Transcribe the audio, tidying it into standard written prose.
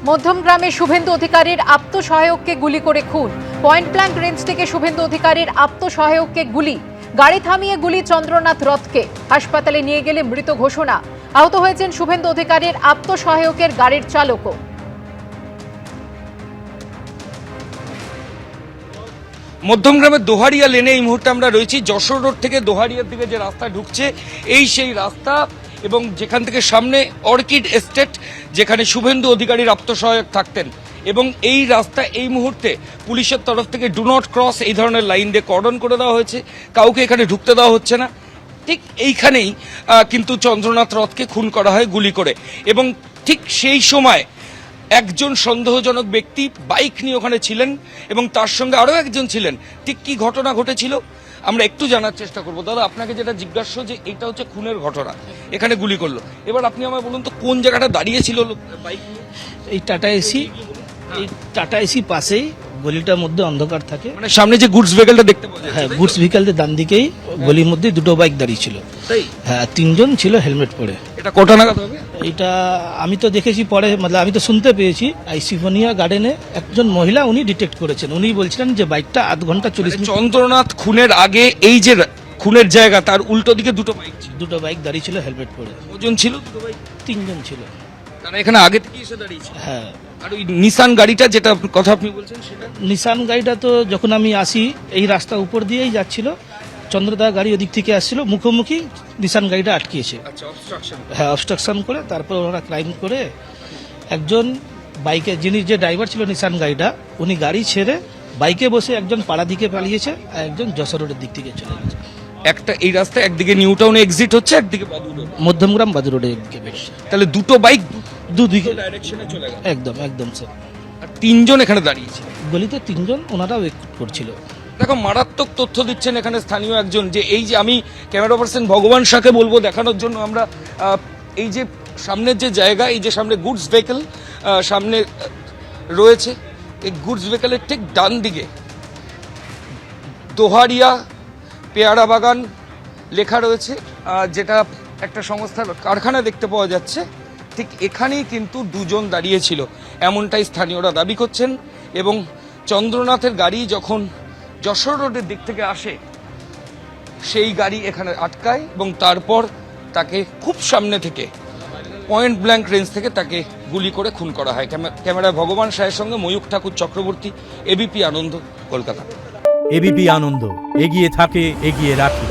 মধ্যমগ্রামে শুভেন্দু অধিকারীর আত্মসহায়ককে গুলি করে খুন। পয়েন্ট ব্ল্যাঙ্ক রেঞ্জ থেকে শুভেন্দু অধিকারীর আত্মসহায়ককে গুলি, গাড়ি থামিয়ে গুলি চন্দ্রনাথ রথকে। হাসপাতালে নিয়ে গেলে মৃত ঘোষণা। আহত হয়েছেন শুভেন্দু অধিকারীর আত্মসহায়কের গাড়ির চালকও। মধ্যমগ্রামের দোহারিয়া লেনে এই মুহূর্তে আমরা রয়েছি। যশোর রোড থেকে দোহারিয়ার দিকে যে রাস্তা ঢুকছে এই সেই রাস্তা, এবং যেখান থেকে সামনে অর্কিড এস্টেট, যেখানে শুভেন্দু অধিকারীর আত্মসহায়ক থাকতেন। এবং এই রাস্তা এই মুহূর্তে পুলিশের তরফ থেকে ডু নট ক্রস এই ধরনের লাইন দিয়ে কর্ডন করে দেওয়া হয়েছে, কাউকে এখানে ঢুকতে দেওয়া হচ্ছে না। ঠিক এইখানেই কিন্তু চন্দ্রনাথ রথকে খুন করা হয় গুলি করে। এবং ঠিক সেই সময় একজন সন্দেহজনক ব্যক্তি বাইক নিয়ে ওখানে ছিলেন এবং তার সঙ্গে আরও একজন ছিলেন। ঠিক কি ঘটনা ঘটেছিল আমরা একটু জানার চেষ্টা করবো। দাদা, আপনাকে যেটা জিজ্ঞাসা যে এটা হচ্ছে খুনের ঘটনা, এখানে গুলি করলো, এবার আপনি আমায় বলুন তো কোন জায়গাটা দাঁড়িয়েছিল বাইক নিয়ে? এই টাটা এসি পাশেই, গলিটার মধ্যে অন্ধকার থাকে, মানে সামনে যে গুডস ভেহিকলটা দেখতে পাওয়া যায়, হ্যাঁ গুডস ভেহিকলের ডান দিকেই গলির মধ্যে দুটো বাইক দাঁড়িয়ে ছিল। তাই? হ্যাঁ, তিনজন ছিল হেলমেট পরে। এটা কটা নাগাদ হবে? এটা আমি তো দেখেছি পরে, মানে আমি তো শুনতে পেয়েছি আইসিফোনিয়া গার্ডেনে একজন মহিলা উনি ডিটেক্ট করেছেন। উনি বলছিলেন যে বাইকটা আধ ঘন্টা 40 মিনিট। চন্দ্রনাথ খুনের আগে এই যে খুনের জায়গা তার উল্টো দিকে দুটো বাইক ছিল, দুটো বাইক দাঁড়িয়ে ছিল হেলমেট পরে। কজন ছিল? দুটো বাইক, তিনজন ছিল। তারা এখানে আগে থেকে এসে দাঁড়িয়েছে। হ্যাঁ, আর ওই নিসান গাড়িটা যেটা কথা আপনি বলছেন সেটা? নিসান গাড়িটা তো যখন আমি আসি এই রাস্তা উপর দিয়েই যাচ্ছিল, চন্দ্রদা গাড়ি ওদিক থেকে আসছিল, মুখোমুখি নিসান গাড়িটা আটকিয়েছে। আচ্ছা, অবস্ট্রাকশন। হ্যাঁ, অবস্ট্রাকশন করে তারপর ওরা ক্রাইম করে একজন বাইকে, যিনি যে ড্রাইভার ছিল নিসান গাড়িটা, উনি গাড়ি ছেড়ে বাইকে বসে একজন পাড়া দিকে পালিয়েছে আর একজন যশোর রোডের দিক থেকে চলে গেছে। একটা এই রাস্তায় একদিকে নিউ টাউনে এক্সিট হচ্ছে, একদিকে বাদুর রোড। মধ্যমগ্রাম বাদুর রোডে দিকে বেশি। তাহলে দুটো বাইক দুদিকে ডাইরেকশনে চলে গেল। একদম একদম স্যার। আর তিনজন এখানে দাঁড়িয়েছে। গলিতে তিনজন, ওনারা ওয়েট করছিল। দেখো, মারাত্মক তথ্য দিচ্ছেন এখানে স্থানীয় একজন, যে এই যে আমি ক্যামেরা পার্সন ভগবান শাহকে বলবো দেখানোর জন্য, আমরা এই যে সামনের যে জায়গা, এই যে সামনে গুডস ভেহিকল সামনে রয়েছে, এই গুডস ভেহিকলের ঠিক ডান দিকে দোহারিয়া পেয়ারা বাগান লেখা রয়েছে, যেটা একটা সংস্থার কারখানা দেখতে পাওয়া যাচ্ছে। ঠিক এখানেই কিন্তু দুজন দাঁড়িয়েছিল এমনটাই স্থানীয়রা দাবি করছেন। এবং চন্দ্রনাথের গাড়ি যখন যশোর রোডের দিক থেকে আসে, সেই গাড়ি এখানে আটকায় এবং তারপর তাকে খুব সামনে থেকে পয়েন্ট ব্ল্যাঙ্ক রেঞ্জ থেকে তাকে গুলি করে খুন করা হয়। ক্যামেরায় ভগবান শাহের সঙ্গে ময়ূখ ঠাকুর চক্রবর্তী, এবিপি আনন্দ, কলকাতা। এবিপি আনন্দ, এগিয়ে থাকে, এগিয়ে রাখে।